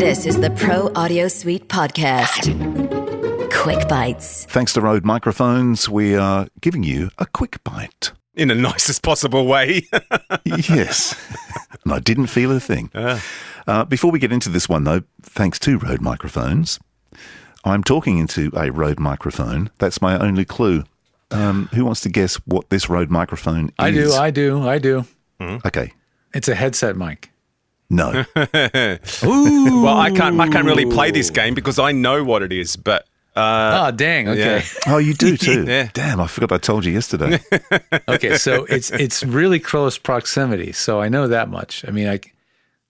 This is the Pro Audio Suite podcast. Quick Bites. Thanks to Rode Microphones, we are giving you a quick bite. In the nicest possible way. Yes. And I didn't feel a thing. Before we get into this one, though, thanks to Rode Microphones, I'm talking into a Rode microphone. That's my only clue. Who wants to guess what this Rode microphone is? I do. Okay. It's a headset mic. No. Well, I can't really play this game because I know what it is, but Dang. Okay. yeah. Oh, you do too? Yeah. Damn, I forgot I told you yesterday. Okay. So it's really close proximity. So I know that much. I mean,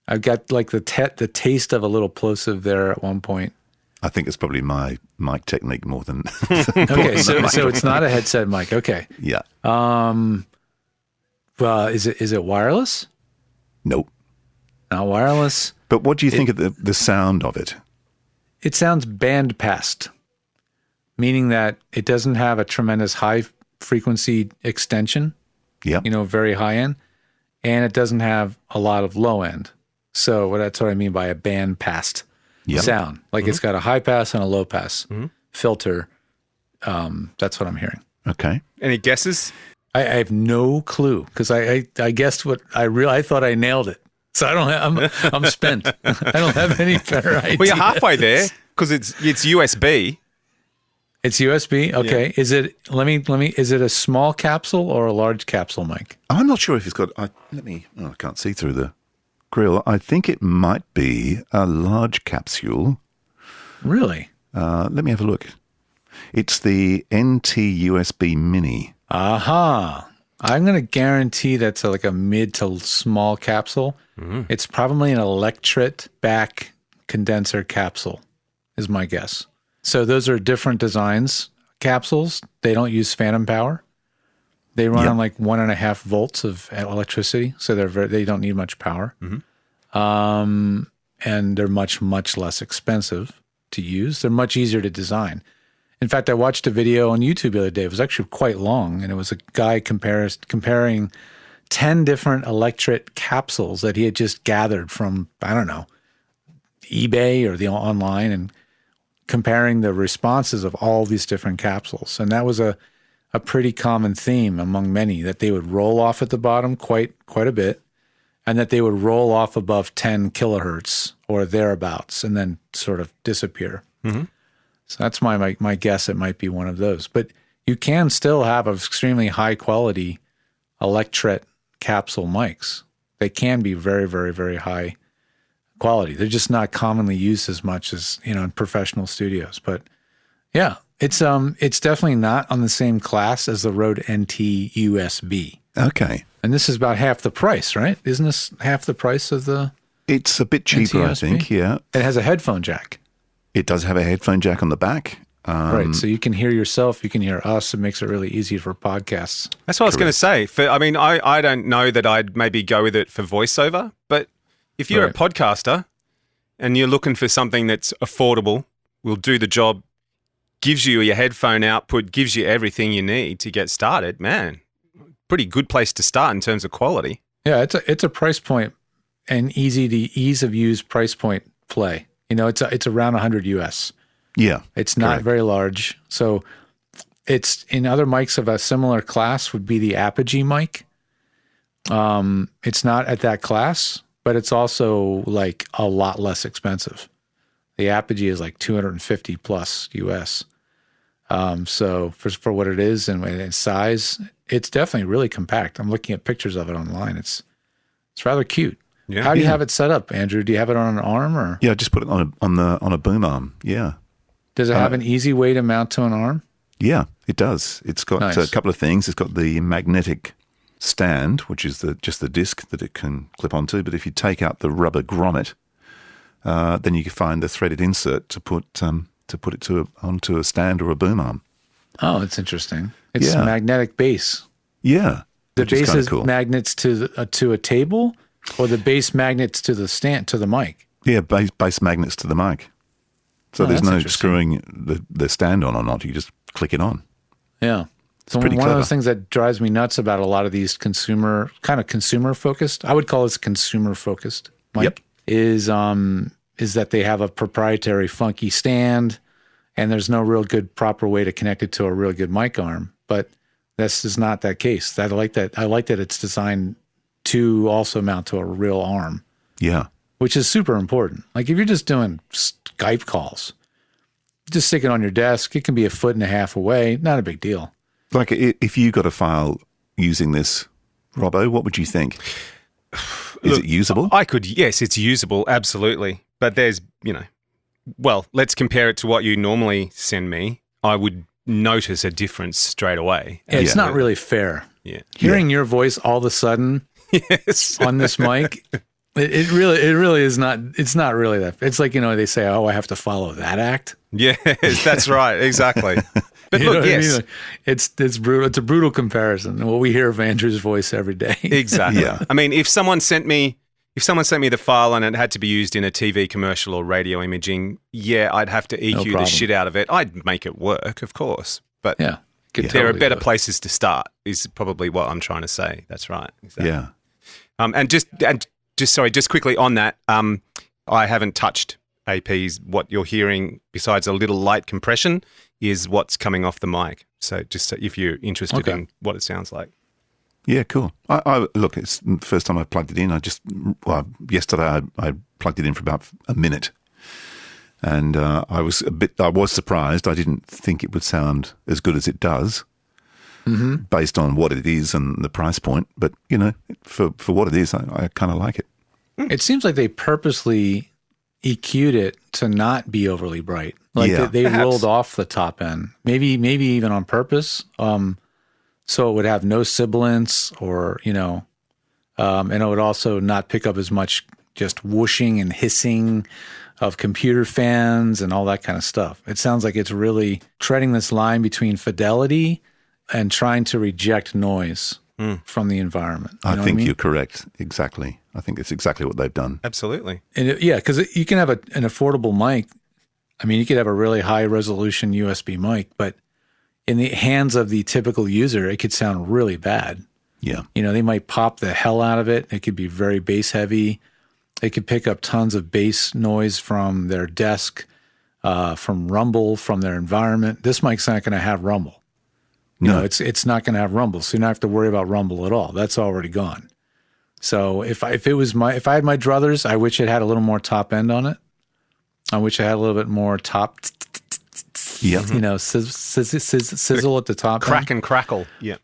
I've got like the taste of a little plosive there at one point. I think it's probably my mic technique more than... Okay. So it's not a headset mic. Okay. Yeah. Well, is it wireless? Nope. Not wireless. But what do you think of the sound of it? It sounds band passed, meaning that it doesn't have a tremendous high frequency extension, Yeah. very high end, and it doesn't have a lot of low end. So that's what I mean by a band passed sound. Like it's got a high pass and a low pass filter. That's what I'm hearing. Okay. Any guesses? I have no clue because I guessed what I thought I nailed it. So I'm spent. I don't have any better idea. Well, you're halfway there because it's USB. It's USB. Okay. Yeah. Is it? Let me. Is it a small capsule or a large capsule mic? I'm not sure if it's got... I can't see through the grill. I think it might be a large capsule. Really? Let me have a look. It's the NT USB Mini. Aha. I'm going to guarantee that's like a mid to small capsule. It's probably an electret back condenser capsule, is my guess. So those are different designs. Capsules, they don't use phantom power. They run on like 1.5 volts of electricity, so they don't need much power. And they're much, much less expensive to use. They're much easier to design. In fact, I watched a video on YouTube the other day. It was actually quite long, and it was a guy comparing 10 different electret capsules that he had just gathered from, I don't know, eBay or the online, and comparing the responses of all these different capsules. And that was a pretty common theme among many, that they would roll off at the bottom quite a bit, and that they would roll off above 10 kilohertz or thereabouts and then sort of disappear. So that's my guess. It might be one of those. But you can still have extremely high quality electret capsule mics. They can be very, very, very high quality. They're just not commonly used as much as, in professional studios. But yeah, it's definitely not on the same class as the Rode NT USB. Okay. And this is about half the price, right? Isn't this half the price of the... It's a bit cheaper, I NT-USB? think, yeah. It has a headphone jack. It does have a headphone jack on the back. Right, so you can hear yourself, you can hear us. It makes it really easy for podcasts. That's what I was going to say. I don't know that I'd maybe go with it for voiceover, but if you're a podcaster and you're looking for something that's affordable, will do the job, gives you your headphone output, gives you everything you need to get started, man, pretty good place to start in terms of quality. Yeah, it's a price point and ease of use price point play. It's around 100 US. Yeah. It's not correct. very large. So it's in other mics of a similar class would be the Apogee mic. It's not at that class, but it's also like a lot less expensive. The Apogee is like 250 plus US. So for what it is and its size, it's definitely really compact. I'm looking at pictures of it online. It's rather cute. Yeah. How do you have it set up, Andrew? Do you have it on an arm or? Yeah, just put it on a boom arm. Yeah. Does it have an easy way to mount to an arm? Yeah, it does. It's got Nice. a couple of things. It's got the magnetic stand, which is just the disc that it can clip onto. But if you take out the rubber grommet, then you can find the threaded insert to put it onto a stand or a boom arm. Oh, that's interesting. It's Yeah. magnetic base. Yeah, The which is base kinda is cool. magnets to a table, or the base magnets to the stand to the mic. Yeah, base magnets to the mic. So Oh, there's that's no interesting. screwing the stand on or not. You just click it on. Yeah. So pretty one of those clever. things that drives me nuts about a lot of these consumer focused, I would call this consumer focused mic, Yep. is is that they have a proprietary funky stand, and there's no real good proper way to connect it to a real good mic arm. But this is not that case. I like that it's designed to also mount to a real arm. Yeah. Which is super important. Like if you're just doing Skype calls, just stick it on your desk. It can be 1.5 feet away. Not a big deal. Like if you got a file using this, Robbo, what would you think? Is it usable? Yes, it's usable, absolutely. But there's, well, let's compare it to what you normally send me. I would notice a difference straight away. Yeah, it's not really fair. Yeah. Hearing your voice all of a sudden on this mic, it really is not, it's not really that. It's like, they say, oh, I have to follow that act. Yes, that's right. Exactly. But look, yes. I mean? It's brutal. It's a brutal comparison. What we hear of Andrew's voice every day. Exactly. Yeah. I mean, if someone sent me the file and it had to be used in a TV commercial or radio imaging, I'd have to EQ the shit out of it. I'd make it work, of course. But there are better places to start, is probably what I'm trying to say. That's right. Exactly. Yeah. And just quickly on that, I haven't touched APs. What you're hearing, besides a little light compression, is what's coming off the mic. So just if you're interested in what it sounds like. Yeah, cool. I look, it's the first time I plugged it in. Yesterday I plugged it in for about a minute. And I was surprised. I didn't think it would sound as good as it does, based on what it is and the price point. But, for what it is, I kind of like it. It seems like they purposely EQ'd it to not be overly bright. Like they rolled off the top end, maybe even on purpose. So it would have no sibilance or, and it would also not pick up as much just whooshing and hissing of computer fans and all that kind of stuff. It sounds like it's really treading this line between fidelity and trying to reject noise from the environment. I think you're correct. Exactly. I think it's exactly what they've done. Absolutely. And because you can have an affordable mic. I mean, you could have a really high resolution USB mic, but in the hands of the typical user, it could sound really bad. Yeah. They might pop the hell out of it. It could be very bass heavy. It could pick up tons of bass noise from their desk, from rumble, from their environment. This mic's not going to have rumble. No, it's not going to have rumble. So you don't have to worry about rumble at all. That's already gone. So if I had my druthers, I wish it had a little more top end on it. I wish I had a little bit more top, sizzle at the top. Crack and crackle. Yeah.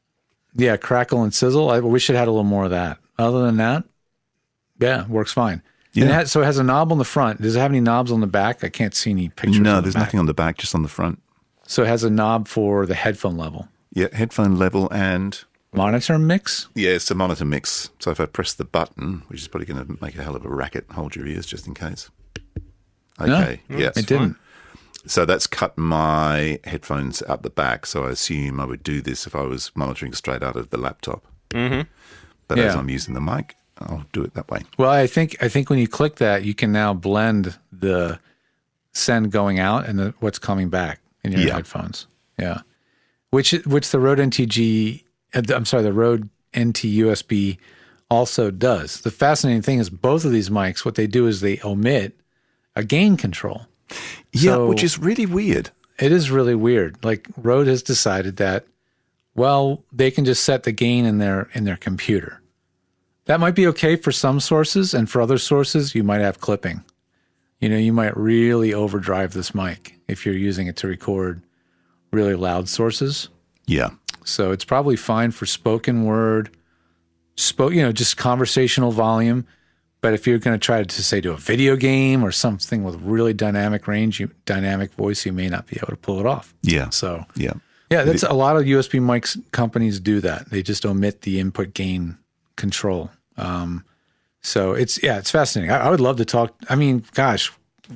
Yeah, crackle and sizzle. I wish it had a little more of that. Other than that, works fine. Yeah. And it has a knob on the front. Does it have any knobs on the back? I can't see any pictures. No, there's nothing on the back, just on the front. So it has a knob for the headphone level. Yeah, headphone level and monitor mix? Yeah, it's a monitor mix. So if I press the button, which is probably going to make a hell of a racket, hold your ears just in case. Okay, no, it didn't. So that's cut my headphones out the back. So I assume I would do this if I was monitoring straight out of the laptop. Mm-hmm. But as I'm using the mic, I'll do it that way. Well, I think when you click that, you can now blend the send going out and what's coming back in your headphones. Yeah. Which the Rode NT USB also does. The fascinating thing is both of these mics, what they do is they omit a gain control. Yeah, so which is really weird. It is really weird. Like Rode has decided that, well, they can just set the gain in their computer. That might be okay for some sources, and for other sources, you might have clipping. You might really overdrive this mic if you're using it to record really loud sources. Yeah. So it's probably fine for spoken word, just conversational volume. But if you're going to try to say to a video game or something with really dynamic range, dynamic voice, you may not be able to pull it off. Yeah. So yeah, that's a lot of USB mics companies do that. They just omit the input gain control. So it's fascinating. I would love to talk. I mean, gosh,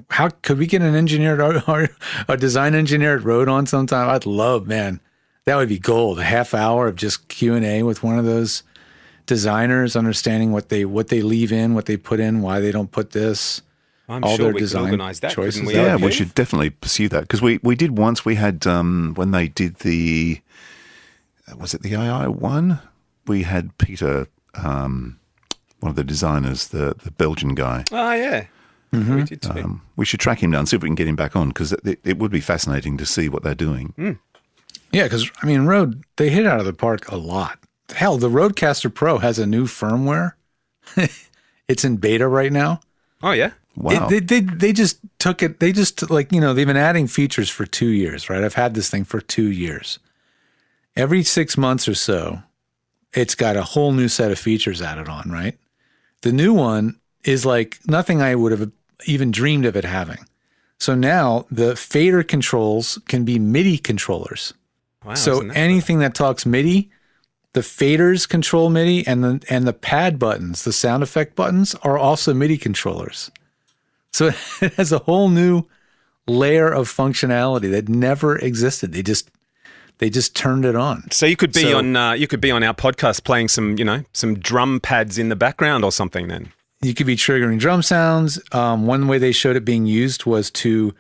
how could we get an engineer or a design engineer at Rode on sometime? I'd love, man. That would be gold. A half hour of just Q&A with one of those designers, understanding what they leave in, what they put in, why they don't put this. I'm all sure their we design can organise that, choices. couldn't we? Yeah, we should definitely pursue that because we did once. We had when they did the was it the II one? We had Peter, one of the designers, the Belgian guy. Oh yeah. We did tweet. We should track him down, see if we can get him back on, because it would be fascinating to see what they're doing. Yeah, because, I mean, Rode, they hit out of the park a lot. Hell, the Rodecaster Pro has a new firmware. It's in beta right now. Oh, yeah? Wow. They just took it. They just, like, you know, they've been adding features for 2 years, right? I've had this thing for 2 years. Every 6 months or so, it's got a whole new set of features added on, right? The new one is like nothing I would have even dreamed of it having. So now the fader controls can be MIDI controllers. Wow, So isn't that anything that talks MIDI, the faders control MIDI, and the pad buttons, the sound effect buttons, are also MIDI controllers. So it has a whole new layer of functionality that never existed. They just turned it on. So you could be So- on our podcast playing some drum pads in the background or something. Then You could be triggering drum sounds. One way they showed it being used was to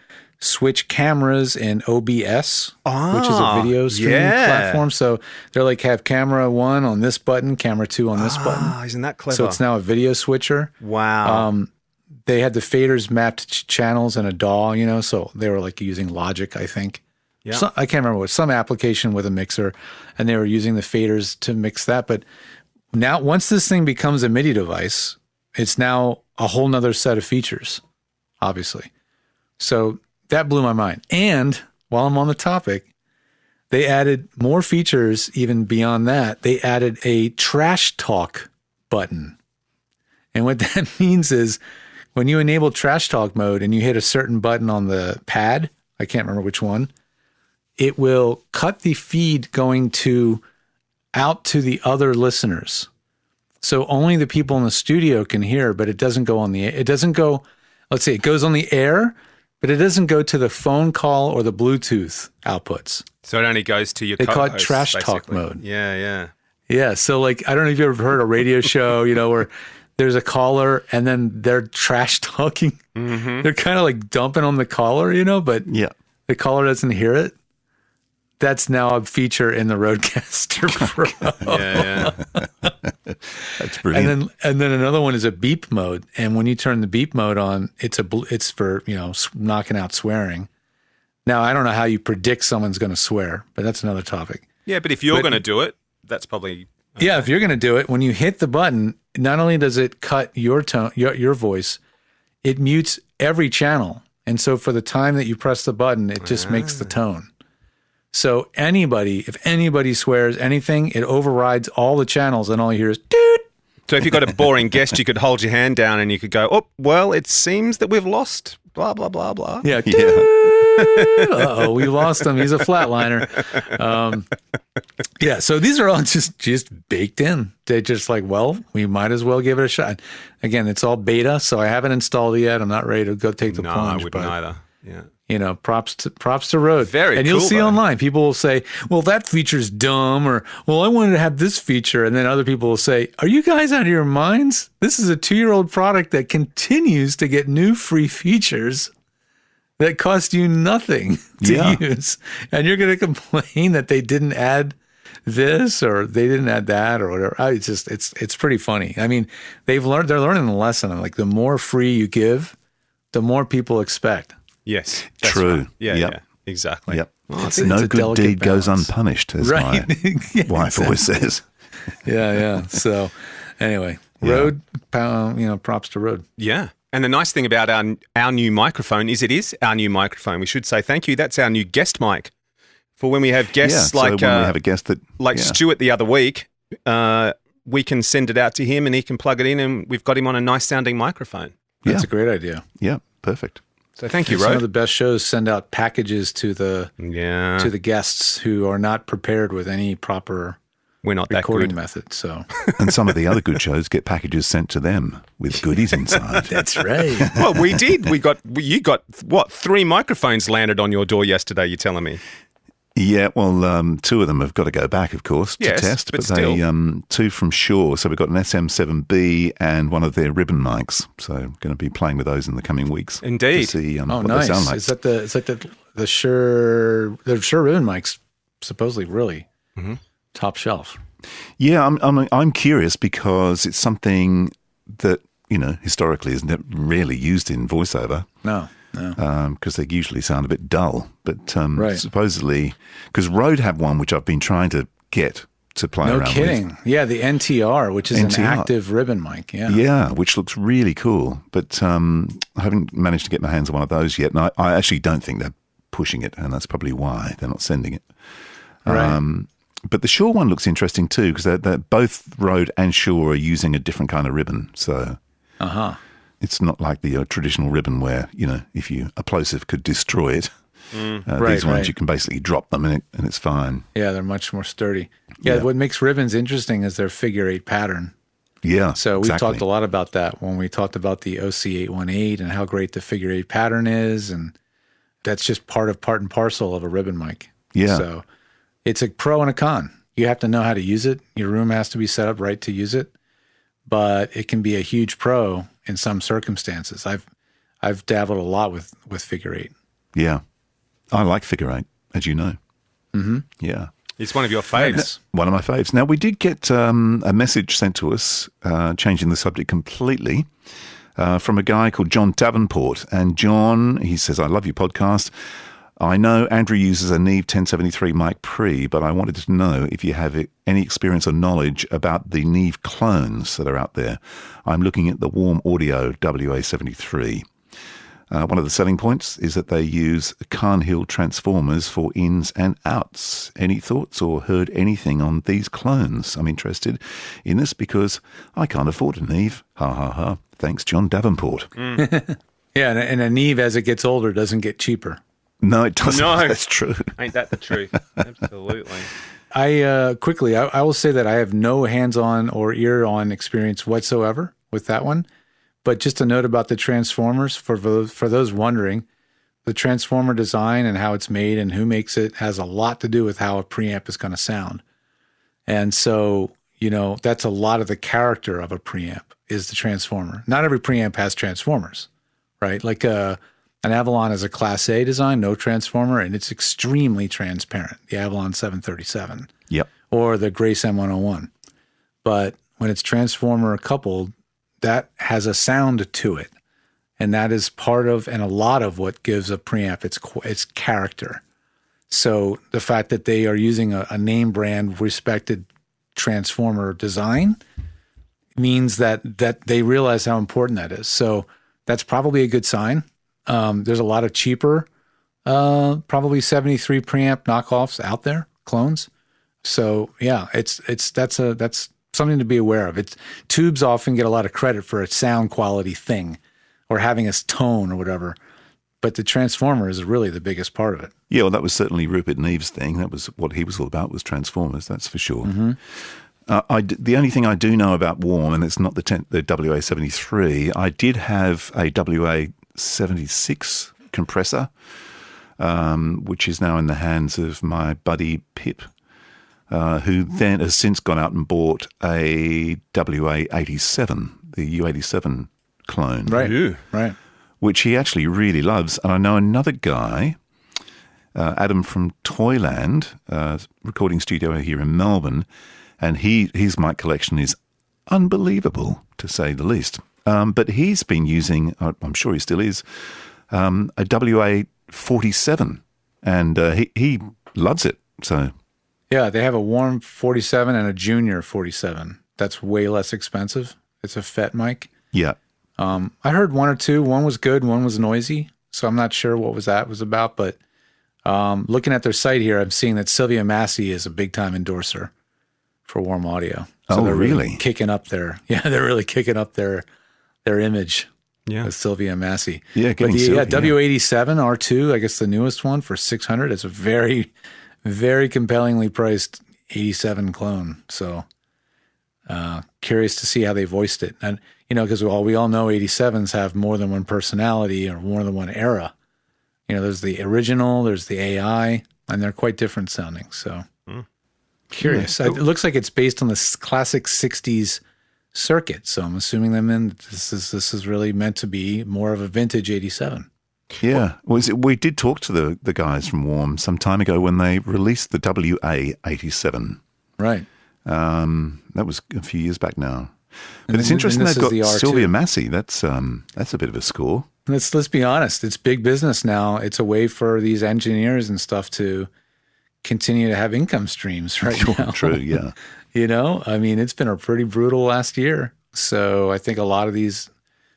switch cameras in OBS, which is a video streaming platform. So they're like, have camera 1 on this button, camera 2 on this button. Isn't that clever? So it's now a video switcher. Wow. They had the faders mapped to channels in a DAW, you know, so they were like using Logic, I think. Yeah. I can't remember what, some application with a mixer, and they were using the faders to mix that. But now, once this thing becomes a MIDI device, it's now a whole nother set of features, obviously. So that blew my mind. And while I'm on the topic, they added more features even beyond that. They added a trash talk button. And what that means is when you enable trash talk mode and you hit a certain button on the pad, I can't remember which one, it will cut the feed going out to the other listeners. So only the people in the studio can hear, but it doesn't go on it doesn't go, let's say it goes on the air, but it doesn't go to the phone call or the Bluetooth outputs. So it only goes to your They call it co-hosts, trash talk basically. mode. Yeah, yeah. Yeah. So like, I don't know if you've ever heard a radio show, you know, where there's a caller and then they're trash talking. Mm-hmm. They're kind of like dumping on the caller, you know, but Yeah. the caller doesn't hear it. That's now a feature in the Rodecaster Pro. Yeah. That's brilliant. And then another one is a beep mode. And when you turn the beep mode on, it's for, you know, knocking out swearing. Now, I don't know how you predict someone's going to swear, but that's another topic. Yeah, but if you're going to do it, that's probably Yeah, if you're going to do it, when you hit the button, not only does it cut your tone, your voice, it mutes every channel. And so for the time that you press the button, it just makes the tone. So if anybody swears anything, it overrides all the channels and all you hear is doot. So if you've got a boring guest, you could hold your hand down and you could go, oh, well, it seems that we've lost blah, blah, blah, blah. Yeah. Yeah. Uh-oh, we lost him. He's a flatliner. Yeah, so these are all just baked in. They're just like, well, we might as well give it a shot. Again, it's all beta, so I haven't installed it yet. I'm not ready to go take the No, plunge. I wouldn't either. Yeah. You know, props to Rode. Very and you'll cool, see though. online, people will say, well, that feature's dumb, or, well, I wanted to have this feature. And then other people will say, are you guys out of your minds? This is a 2-year-old product that continues to get new free features that cost you nothing to use. And you're going to complain that they didn't add this or they didn't add that or whatever. It's pretty funny. I mean, they're learning the lesson. Like, the more free you give, the more people expect. Yes. That's True. right. Yeah, Yep. yeah. Exactly. Yep. it's No a good delicate deed goes balance. unpunished, as Right. my Yeah, wife always says. Yeah. So anyway, Rode, props to Rode. Yeah. And the nice thing about our new microphone is it is our new microphone. We should say thank you. That's our new guest mic. For when we have guests so like when we have a guest that Stuart the other week, we can send it out to him and he can plug it in and we've got him on a nice sounding microphone. That's a great idea. Yeah, perfect. So thank you, Some of Rode. the best shows send out packages to the guests who are not prepared with any proper We're not that recording good. method. So And some of the other good shows get packages sent to them with goodies inside. that's right. Well, we did. You got what? 3 microphones landed on your door yesterday. You're telling me? Yeah, well, 2 of them have got to go back, of course, to Yes, test. but they still. 2 from Shure. So we've got an SM7B and one of their ribbon mics. So going to be playing with those in the coming weeks. Indeed. To see Oh, what nice. they sound like. Is that the Shure ribbon mics? Supposedly, really top shelf. Yeah, I'm curious because it's something that historically is rarely used in voiceover. No. Because they usually sound a bit dull. But Right. supposedly, because Rode have one which I've been trying to get to play No around kidding. with. Yeah, the NTR, which is an NTR. active ribbon mic. Yeah. Yeah, which looks really cool. But I haven't managed to get my hands on one of those yet. And I actually don't think they're pushing it, and that's probably why they're not sending it. Right. But the Shure one looks interesting too, because they're both Rode and Shure are using a different kind of ribbon. So it's not like the traditional ribbon where, if a plosive could destroy it. These ones, you can basically drop them and it's fine. Yeah, they're much more sturdy. Yeah, what makes ribbons interesting is their figure 8 pattern. Yeah, So we've exactly. talked a lot about that when we talked about the OC818 and how great the figure 8 pattern is. And that's just part and parcel of a ribbon mic. Yeah. So it's a pro and a con. You have to know how to use it. Your room has to be set up right to use it. But it can be a huge pro in some circumstances. I've dabbled a lot with figure 8. Yeah. I like figure 8, as you know. Mm-hmm. Yeah. It's one of your faves. One of my faves. Now, we did get a message sent to us, changing the subject completely, from a guy called John Davenport. And John, he says, I love your podcast. I know Andrew uses a Neve 1073 mic pre, but I wanted to know if you have any experience or knowledge about the Neve clones that are out there. I'm looking at the Warm Audio WA73. One of the selling points is that they use Carnhill transformers for ins and outs. Any thoughts or heard anything on these clones? I'm interested in this because I can't afford a Neve. Ha ha ha. Thanks, John Davenport. Yeah, and a Neve, as it gets older, doesn't get cheaper. No, it doesn't. No. That's true. Ain't that the truth? Absolutely. I quickly, I will say that I have no hands-on or ear-on experience whatsoever with that one. But just a note about the transformers, for those wondering, the transformer design and how it's made and who makes it has a lot to do with how a preamp is going to sound. And so, that's a lot of the character of a preamp is the transformer. Not every preamp has transformers, right? Like an Avalon has a Class A design, no transformer, and it's extremely transparent, the Avalon 737. Yep. Or the Grace M101. But when it's transformer coupled, that has a sound to it. And that is part of and a lot of what gives a preamp its character. So the fact that they are using a name brand respected transformer design means that they realize how important that is. So that's probably a good sign. There's a lot of cheaper, probably 73 preamp knockoffs out there, clones. So yeah, that's something to be aware of. Tubes often get a lot of credit for a sound quality thing or having a tone or whatever, but the transformer is really the biggest part of it. Yeah, well, that was certainly Rupert Neve's thing. That was what he was all about, was transformers, that's for sure. Mm-hmm. The only thing I do know about Warm, and it's not the WA73, I did have a WA76 compressor, which is now in the hands of my buddy Pip, who then has since gone out and bought a WA87, the U87 clone. Right. Right. Which he actually really loves. And I know another guy, Adam from Toyland, recording studio here in Melbourne, and his mic collection is unbelievable, to say the least. But he's been using, I'm sure he still is, a WA47, and he loves it. So yeah, they have a Warm 47 and a Junior 47. That's way less expensive. It's a FET mic. yeah. I heard one or two. One was good, one was noisy. So I'm not sure what that was about. But looking at their site here, I'm seeing that Sylvia Massey is a big-time endorser for Warm Audio. So they're really? Kicking up they're really kicking up their image. Yeah. With Sylvia Massey. Yeah, but Sylvia, W87 R2, I guess the newest one for $600. It's a very, very compellingly priced 87 clone. So curious to see how they voiced it. And, because we all know 87s have more than one personality or more than one era. There's the original, there's the AI, and they're quite different sounding. So curious. It looks like it's based on the classic 60s circuit. So I'm assuming this is really meant to be more of a vintage 87. Yeah. We did talk to the guys from Warm some time ago when they released the WA87. Right. That was a few years back now. But it's then- interesting and they've this got is the R2. Sylvia Massey. That's a bit of a score. Let's be honest. It's big business now. It's a way for these engineers and stuff to continue to have income streams right now. True, yeah. You know, I mean, it's been a pretty brutal last year. So I think a lot of these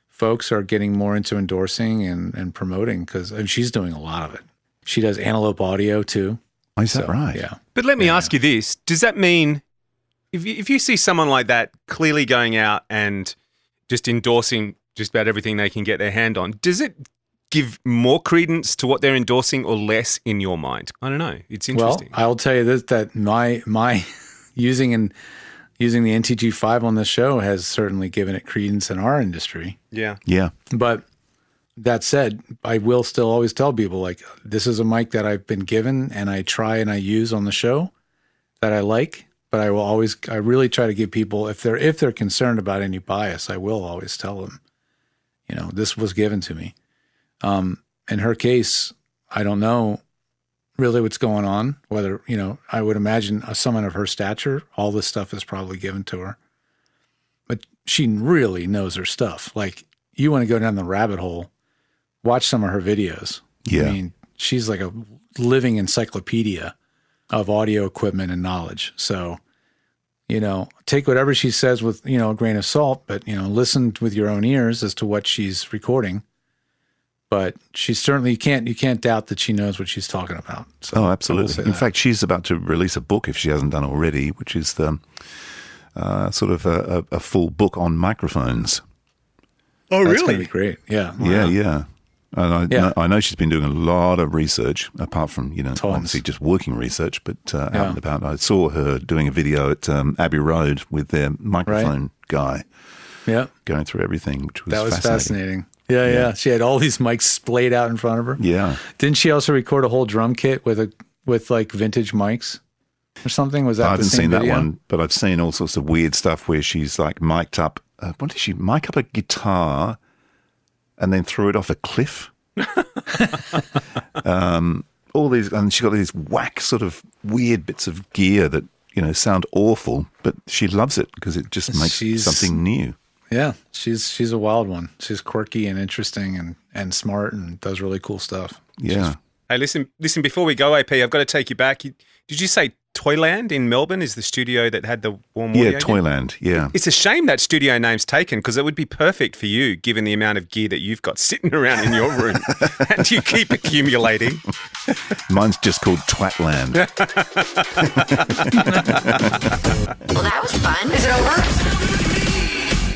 folks are getting more into endorsing and promoting because she's doing a lot of it. She does Antelope Audio too. Oh, is that right? Yeah. But let me ask you this. Does that mean if you see someone like that clearly going out and just endorsing just about everything they can get their hand on, does it give more credence to what they're endorsing or less in your mind? I don't know. It's interesting. Well, I'll tell you this, that my using the NTG5 on the show has certainly given it credence in our industry. Yeah. Yeah. But that said, I will still always tell people, like, this is a mic that I've been given and I try and I use on the show that I like, but I really try to give people, if they're concerned about any bias, I will always tell them, you know, this was given to me. In her case, I don't know really what's going on, whether, you know, I would imagine someone of her stature, all this stuff is probably given to her. But she really knows her stuff. Like, you want to go down the rabbit hole, watch some of her videos. Yeah. I mean, she's like a living encyclopedia of audio equipment and knowledge. So, you know, take whatever she says with, you know, a grain of salt, but, you know, listen with your own ears as to what she's recording. But she certainly, you can't doubt that she knows what she's talking about. So Oh, I will absolutely. say In that. fact, she's about to release a book, if she hasn't done already, which is the sort of a full book on microphones. Oh, That's going to be great. Yeah. Yeah, yeah. And Yeah. I know she's been doing a lot of research, apart from, you know, Tons. obviously just working research, but out and about. I saw her doing a video at Abbey Road with their microphone guy, Yeah. going through everything, which was That was fascinating. fascinating. Yeah. She had all these mics splayed out in front of her. Yeah. Didn't she also record a whole drum kit with like vintage mics or something? Was that I the haven't same seen that video? one, but I've seen all sorts of weird stuff where she's like mic'd up. What did she mic up a guitar and then threw it off a cliff? All these, and she got these whack sort of weird bits of gear that, you know, sound awful, but she loves it because it just makes She's- something new. Yeah, she's a wild one. She's quirky and interesting and smart and does really cool stuff. Yeah. Hey, listen, before we go, AP, I've got to take you back. Did you say Toyland in Melbourne is the studio that had the warm audio? Yeah, Toyland. Yeah. It's a shame that studio name's taken because it would be perfect for you given the amount of gear that you've got sitting around in your room and you keep accumulating. Mine's just called Twatland. Well, that was fun. Is it over?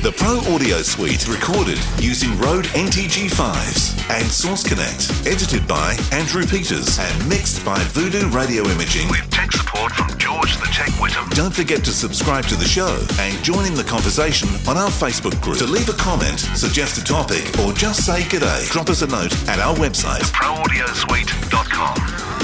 The Pro Audio Suite recorded using Rode NTG5s and Source Connect. Edited by Andrew Peters and mixed by Voodoo Radio Imaging with tech support from George the Tech Whittam. Don't forget to subscribe to the show and join in the conversation on our Facebook group. To leave a comment, suggest a topic, or just say g'day, drop us a note at our website, theproaudiosuite.com.